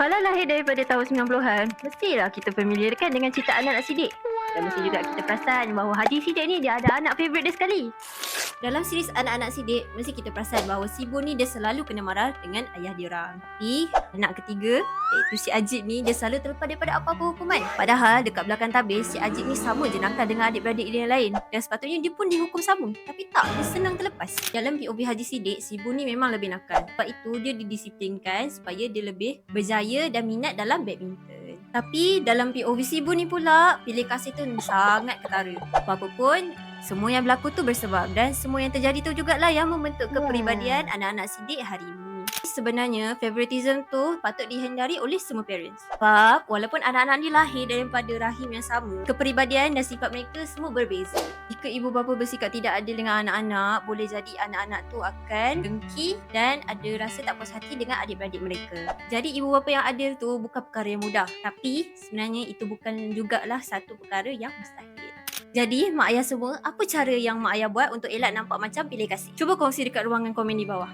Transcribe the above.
Kalau lahir daripada tahun 90-an, mestilah kita familiar kan dengan cerita anak-anak sidik. Dan mesti juga kita perasan bahawa Haji Sidik ni dia ada anak favourite dia sekali. Dalam series anak-anak sidik, mesti kita perasan bahawa si Bun ni dia selalu kena marah dengan ayah dia orang. Tapi anak ketiga, iaitu si Ajib ni, dia selalu terlepas daripada apa-apa hukuman. Padahal dekat belakang tabir, si Ajib ni sama je nakal dengan adik-beradik dia yang lain. Dan sepatutnya dia pun dihukum sama. Tapi tak, dia senang terlepas. Dalam POV Haji Sidik, si Bun ni memang lebih nakal. Sebab itu dia didisiplinkan supaya dia lebih berjaya dan minat dalam badminton. Tapi dalam POV si Bun ni pula, pilih kasih tu sangat ketara. Apa pun, semua yang berlaku tu bersebab dan semua yang terjadi tu jugalah yang membentuk kepribadian anak-anak sidik hari ini. Sebenarnya, favoritism tu patut dihindari oleh semua parents. Sebab walaupun anak-anak ni lahir daripada rahim yang sama, kepribadian dan sifat mereka semua berbeza. Jika ibu bapa bersikap tidak adil dengan anak-anak, boleh jadi anak-anak tu akan dengki dan ada rasa tak puas hati dengan adik-beradik mereka. Jadi ibu bapa yang adil tu bukan perkara yang mudah. Tapi sebenarnya itu bukan jugalah satu perkara yang mustahil. Jadi, mak ayah semua, apa cara yang mak ayah buat untuk elak nampak macam pilih kasih? Cuba kongsi dekat ruangan komen di bawah.